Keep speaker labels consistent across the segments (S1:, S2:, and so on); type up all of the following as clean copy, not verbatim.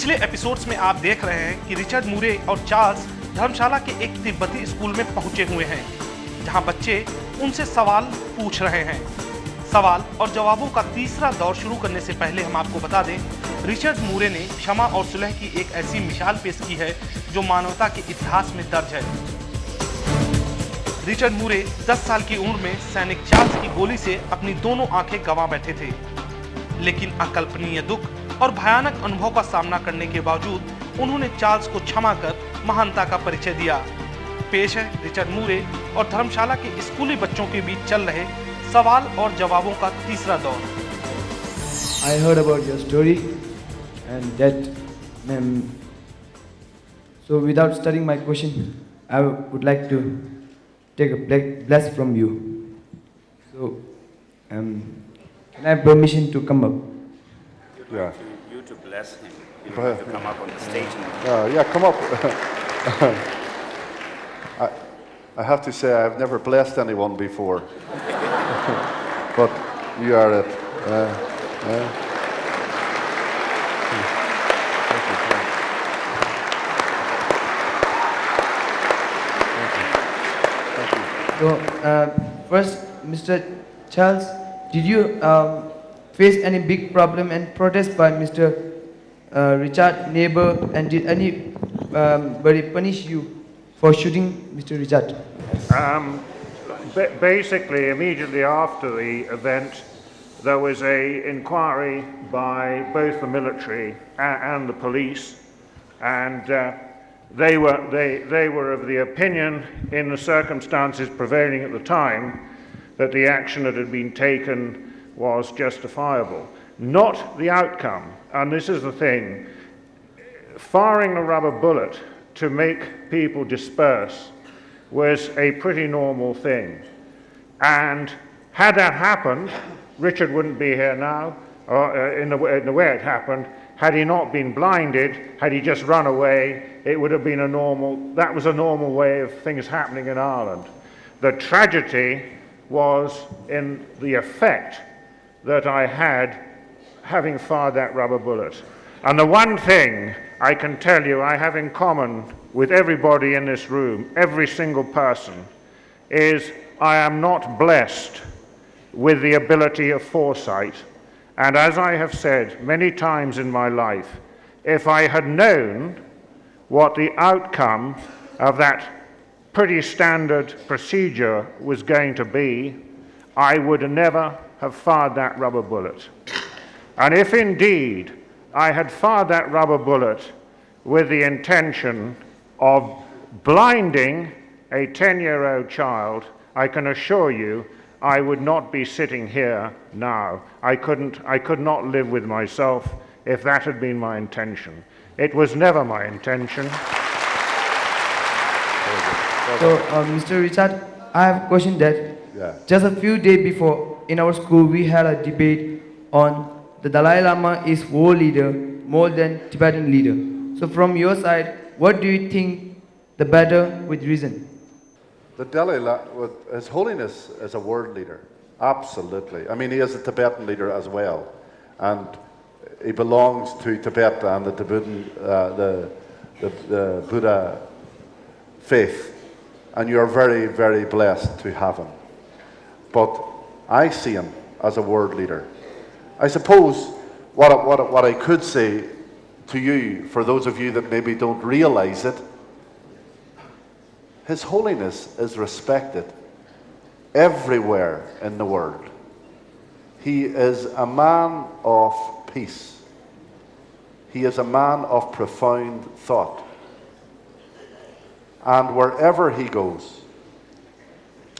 S1: पिछले एपिसोड्स में आप देख रहे हैं कि रिचर्ड मूरे और चार्ल्स धर्मशाला के एक तिब्बती स्कूल में पहुंचे हुए हैं, जहां बच्चे उनसे सवाल पूछ रहे हैं। सवाल और जवाबों का तीसरा दौर शुरू करने से पहले हम आपको बता दें, रिचर्ड मूरे ने क्षमा और सुलह की एक ऐसी मिसाल पेश की है जो मानवता के इतिहास में दर्ज है। रिचर्ड मूरे 10 साल की उम्र में सैनिक चार्ल्स की गोली से अपनी दोनों आंखें गंवा बैठे थे, लेकिन अकल्पनीय दुख और भयानक अनुभव का सामना करने के बावजूद उन्होंने चार्ल्स को क्षमा कर महानता का परिचय दिया। पेश है रिचर्ड मूरे और धर्मशाला के स्कूली बच्चों के बीच चल रहे सवाल और जवाबों का तीसरा दौर।
S2: I heard about your story and that, so without studying my question, I would like to take a bless from you. So, can I have permission to come up?
S3: Yeah.
S4: You to bless him. You know, to come up on the stage.
S3: Yeah, come up. I have to say I've never blessed anyone before, but you are it.
S2: So, first, Mr. Charles, did you face any big problem and protest by Mr. Richard neighbor, and did anybody punish you for shooting Mr. Richard?
S5: Basically, immediately after the event, there was an inquiry by both the military and the police, and they were of the opinion, in the circumstances prevailing at the time, that the action that had been taken was justifiable. Not the outcome, and this is the thing. Firing a rubber bullet to make people disperse was a pretty normal thing. And had that happened, Richard wouldn't be here now, in the way it happened. Had he not been blinded, had he just run away, it would have been that was a normal way of things happening in Ireland. The tragedy was in the effect that I had having fired that rubber bullet. And the one thing I can tell you I have in common with everybody in this room, every single person, is I am not blessed with the ability of foresight. And as I have said many times in my life, if I had known what the outcome of that pretty standard procedure was going to be, I would never have fired that rubber bullet. And if indeed I had fired that rubber bullet with the intention of blinding a 10-year-old child, I can assure you I would not be sitting here now. I could not live with myself if that had been my intention. It was never my intention.
S2: So, Mr. Richard, I have a question that just a few days before in our school we had a debate on the Dalai Lama is world leader more than Tibetan leader. So from your side, what do you think the better with reason?
S3: The Dalai Lama, His Holiness is a world leader, absolutely. I mean, he is a Tibetan leader as well, and he belongs to Tibet and the Tibetan, the Buddha faith, and you are very, very blessed to have him. But I see him as a world leader. I suppose what I could say to you, for those of you that maybe don't realize it, His Holiness is respected everywhere in the world. He is a man of peace. He is a man of profound thought. And wherever he goes,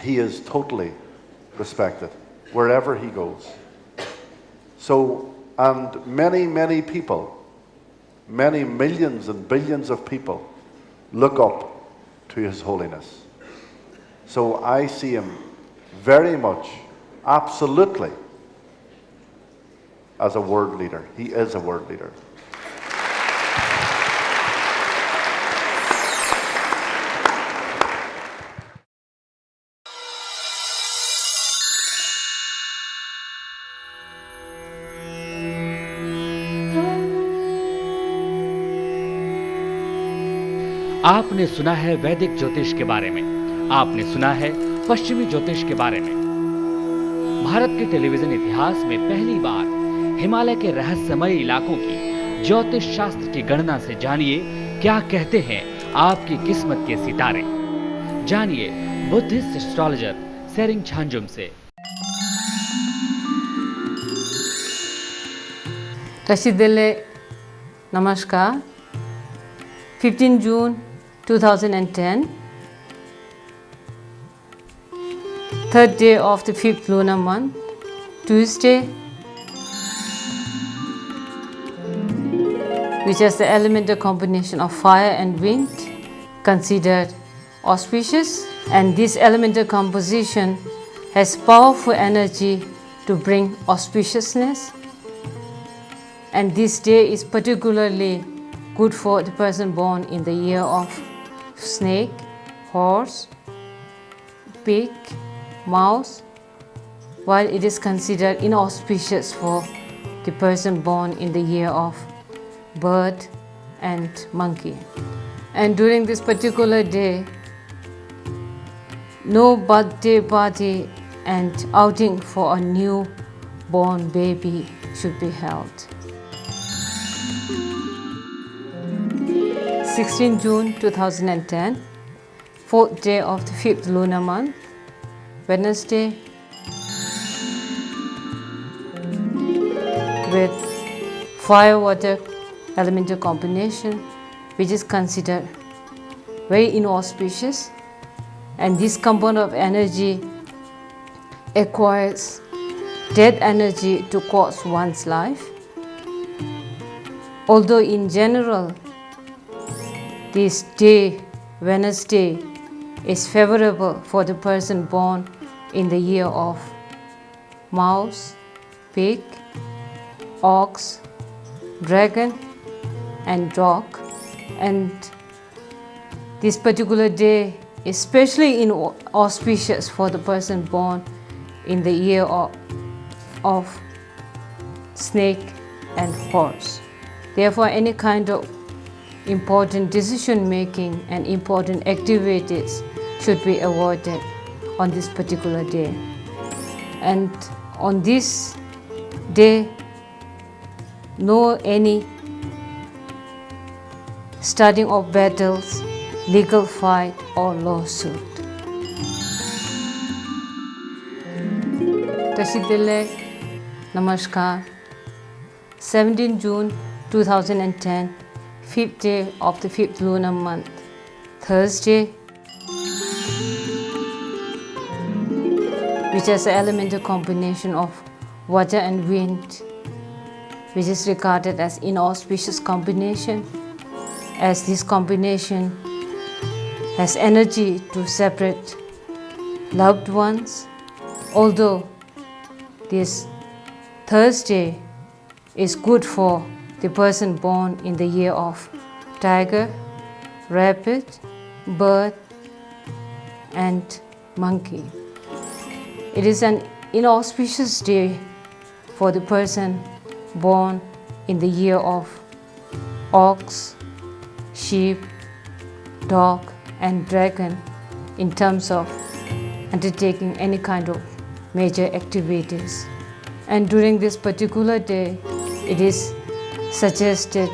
S3: he is totally respected, wherever he goes. So, and many, many people, many millions and billions of people look up to His Holiness. So I see him very much, absolutely, as a world leader. He is a world leader.
S6: आपने सुना है वैदिक ज्योतिष के बारे में, आपने सुना है पश्चिमी ज्योतिष के बारे में। भारत के टेलीविजन इतिहास में पहली बार हिमालय के रहस्यमय इलाकों की ज्योतिष शास्त्र की गणना से जानिए क्या कहते हैं आपकी किस्मत के सितारे। जानिए बुद्धिस्ट एस्ट्रोलॉजर सेरिंग छांजुम से।
S7: Rashidele, Namaskar. 15 June 2010, third day of the 5th lunar month, Tuesday, which has the elemental combination of fire and wind, considered auspicious, and this elemental composition has powerful energy to bring auspiciousness. And this day is particularly good for the person born in the year of snake, horse, pig, mouse, while it is considered inauspicious for the person born in the year of bird and monkey. And during this particular day, no birthday party and outing for a newborn baby should be held. 16 June 2010, fourth day of the 5th lunar month, Wednesday, with fire-water elemental combination, which is considered very inauspicious, and this component of energy acquires dead energy to cause one's life. Although in general, this day, Wednesday, is favorable for the person born in the year of mouse, pig, ox, dragon, and dog. And this particular day is especially inauspicious for the person born in the year of snake and horse. Therefore, any kind of important decision making and important activities should be avoided on this particular day. And on this day, no any starting of battles, legal fight or lawsuit. Tashidele, Namaskar. 17 June 2010, 5th day of the 5th lunar month, Thursday, which has an elemental combination of water and wind, which is regarded as inauspicious combination, as this combination has energy to separate loved ones. Although this Thursday is good for the person born in the year of tiger, rabbit, bird, and monkey. It is an inauspicious day for the person born in the year of ox, sheep, dog, and dragon in terms of undertaking any kind of major activities. And during this particular day, it is suggested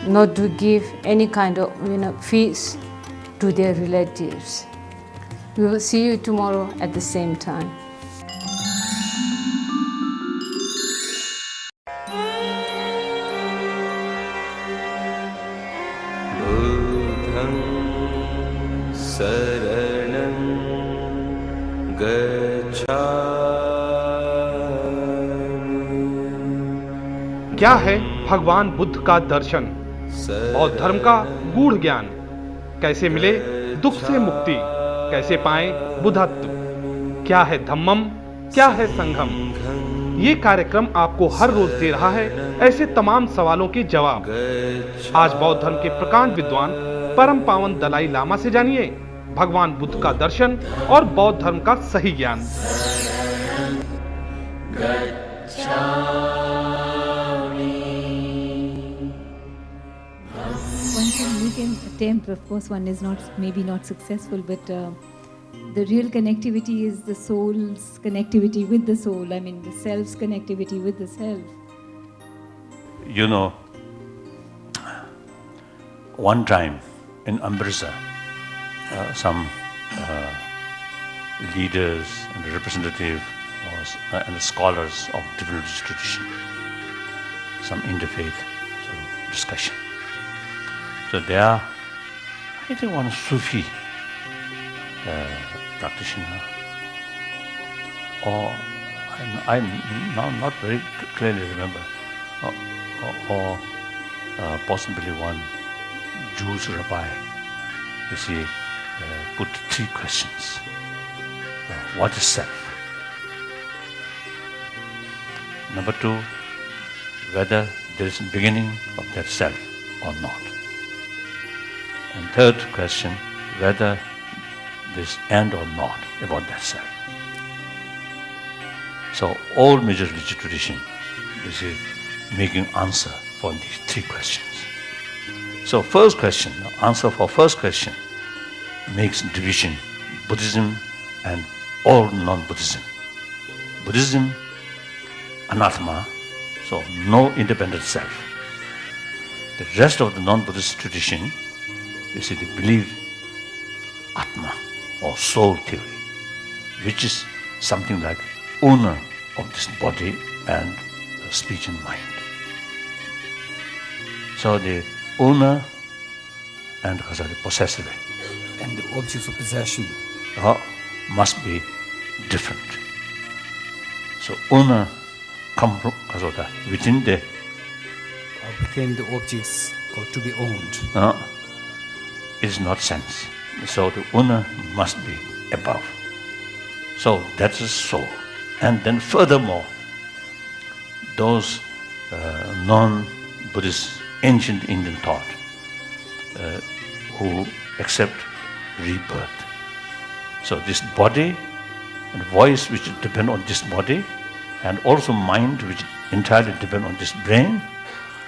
S7: not to give any kind of feast to their relatives. We will see you tomorrow at the same time.
S8: बुद्धं शरणं गच्छामि।
S1: क्या है भगवान बुद्ध का दर्शन? बौद्ध धर्म का गूढ़ ज्ञान। कैसे मिले दुख से मुक्ति? कैसे पाएं बुद्धत्व? क्या है धम्मम? क्या है संघम? ये कार्यक्रम आपको हर रोज दे रहा है ऐसे तमाम सवालों के जवाब। आज बौद्ध धर्म के प्रकांड विद्वान परम पावन दलाई लामा से जानिए भगवान बुद्ध का दर्शन और बौद्ध धर्म का सही ज्ञान।
S9: One can live can attempt. Of course, one is not, maybe not successful, but the real connectivity is the soul's connectivity with the soul. I mean, the self's connectivity with the self.
S10: You know, one time in Amritsar, some leaders and representative and scholars of different religious tradition, some interfaith discussion. So there, I think one Sufi practitioner, or I now not very clearly remember, or possibly one Jewish rabbi, you see, put 3 questions. What is self? Number 2, whether there is a beginning of that self or not. And third question, whether there is end or not about that self. So all major religious tradition is making answer for these 3 questions. So first question, answer for first question makes division, Buddhism and all non-Buddhism. Buddhism, anatma, so no independent self. The rest of the non-Buddhist tradition, you see, they believe atma or soul theory, which is something like owner of this body and speech and mind. So the owner and the possessor
S11: and the objects of possession
S10: must be different. So owner come from within the
S11: objects or to be owned.
S10: It is not sense. So the owner must be above. So that is soul. And then furthermore, those non-Buddhist ancient Indian thought who accept rebirth. So this body and voice which depend on this body, and also mind which entirely depend on this brain,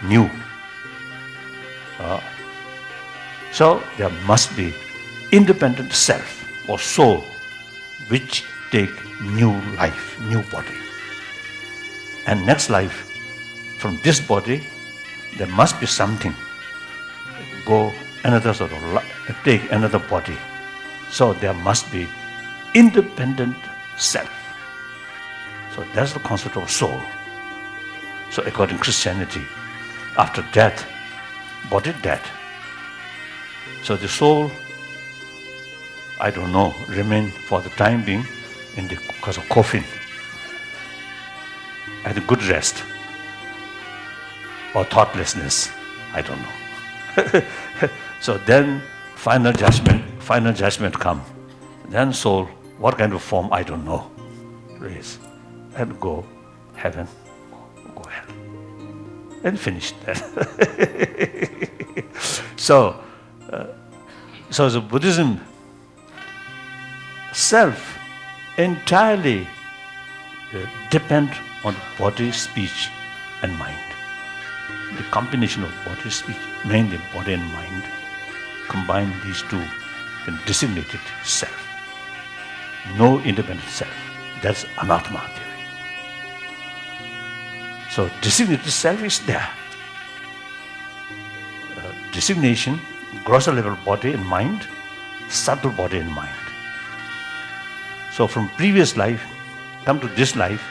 S10: new. So there must be independent self or soul which take new life, new body. And next life, from this body, there must be something, go another sort of life, take another body. So there must be independent self. So that's the concept of soul. So according to Christianity, after death, body dead. So the soul, I don't know, remain for the time being in the coffin at a good rest or thoughtlessness, I don't know. So then final judgment come. Then soul, what kind of form, I don't know, raise and go heaven, go hell. And finish that. So the Buddhism self entirely depend on body, speech and mind. The combination of body, speech, mainly body and mind, combine these two in designated self. No independent self. That's anatma theory. So designated self is there. Designation, grosser level body and mind, subtle body and mind. So from previous life, come to this life,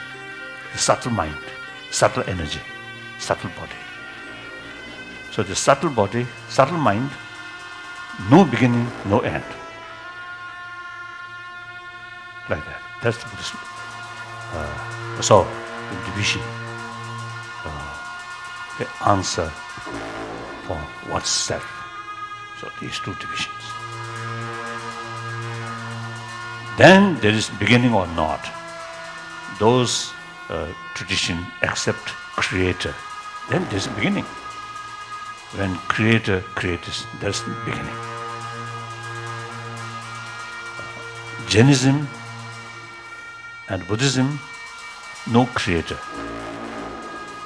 S10: the subtle mind, subtle energy, subtle body. So the subtle body, subtle mind, no beginning, no end. Like that. That's the Buddhist. So the division, the answer for what's self. So these two divisions. Then there is beginning or not. Those tradition accept creator. Then there is a beginning. When creator creates, that's the beginning. Jainism and Buddhism, no creator.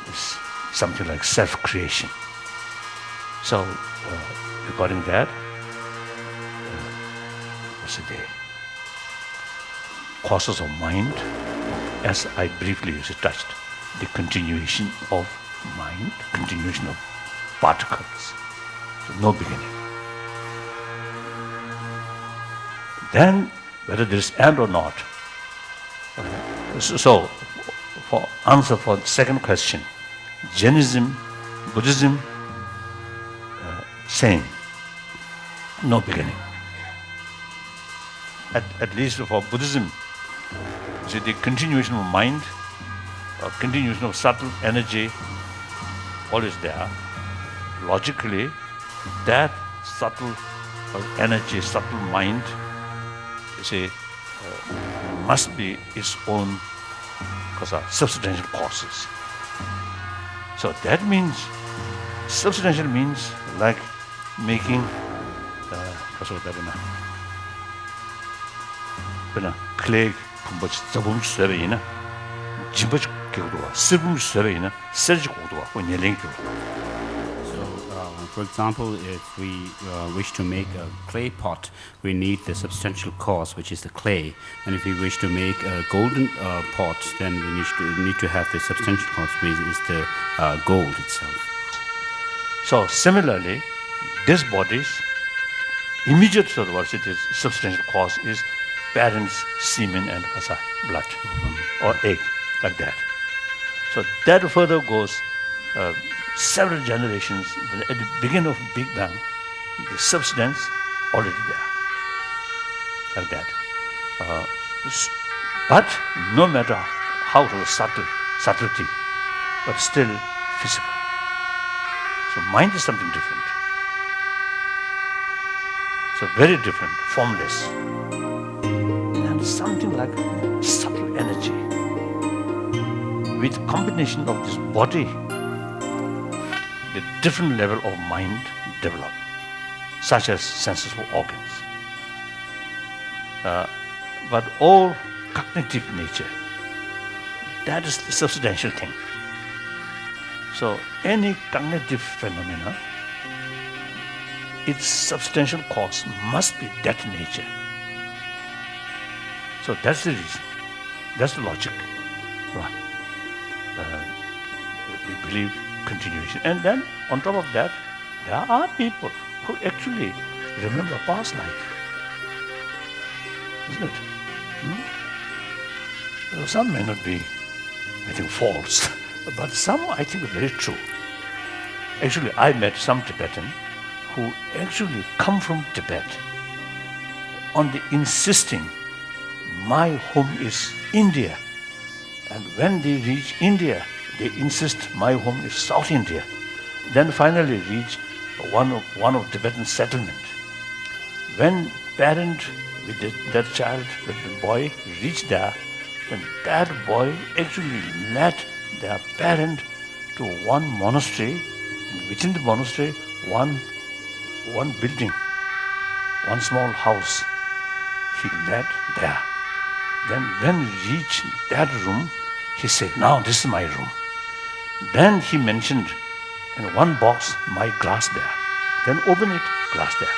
S10: It's something like self-creation. So Regarding that, what's the day? Causes of mind, as I briefly touched, the continuation of mind, continuation of particles. So no beginning. Then, whether there is end or not. So, for answer for the second question, Jainism, Buddhism, same, no beginning. At least for Buddhism, see, the continuation of mind, continuation of subtle energy, always there. Logically, that subtle energy, subtle mind, you see, must be its own substantial causes. So that means, substantial means like making, clay, zabum swebe, jimbach kegudwa, sirbum swebe, serj kugudwa, nyeling kegudwa.
S4: For example, if we wish to make a clay pot, we need the substantial cause, which is the clay. And if we wish to make a golden pot, then we need to have the substantial cause, which is the gold itself.
S10: So similarly, this body's immediate substantial cause is parents' semen and blood or egg, like that. So that further goes several generations. At the beginning of Big Bang, the substance already there, like that. But no matter how subtlety, but still physical. So mind is something different. So very different, formless. And something like subtle energy. With combination of this body, the different level of mind develop, such as senses of organs. But all cognitive nature, that is the substantial thing. So any cognitive phenomena, its substantial cause must be that nature. So that's the reason, that's the logic. We believe continuation. And then on top of that, there are people who actually remember past life. Isn't it? Some may not be, I think, false, but some I think are very true. Actually, I met some Tibetan who actually come from Tibet on the insisting, my home is India. And when they reach India, they insist my home is South India. Then finally reach one of Tibetan settlement. When parent with that child, with the boy, reached there, then that boy actually led their parent to one monastery. Within the monastery, one building, one small house. He led there. Then when he reached that room, he said, now this is my room. Then he mentioned in one box, my glass there. Then open it, glass there.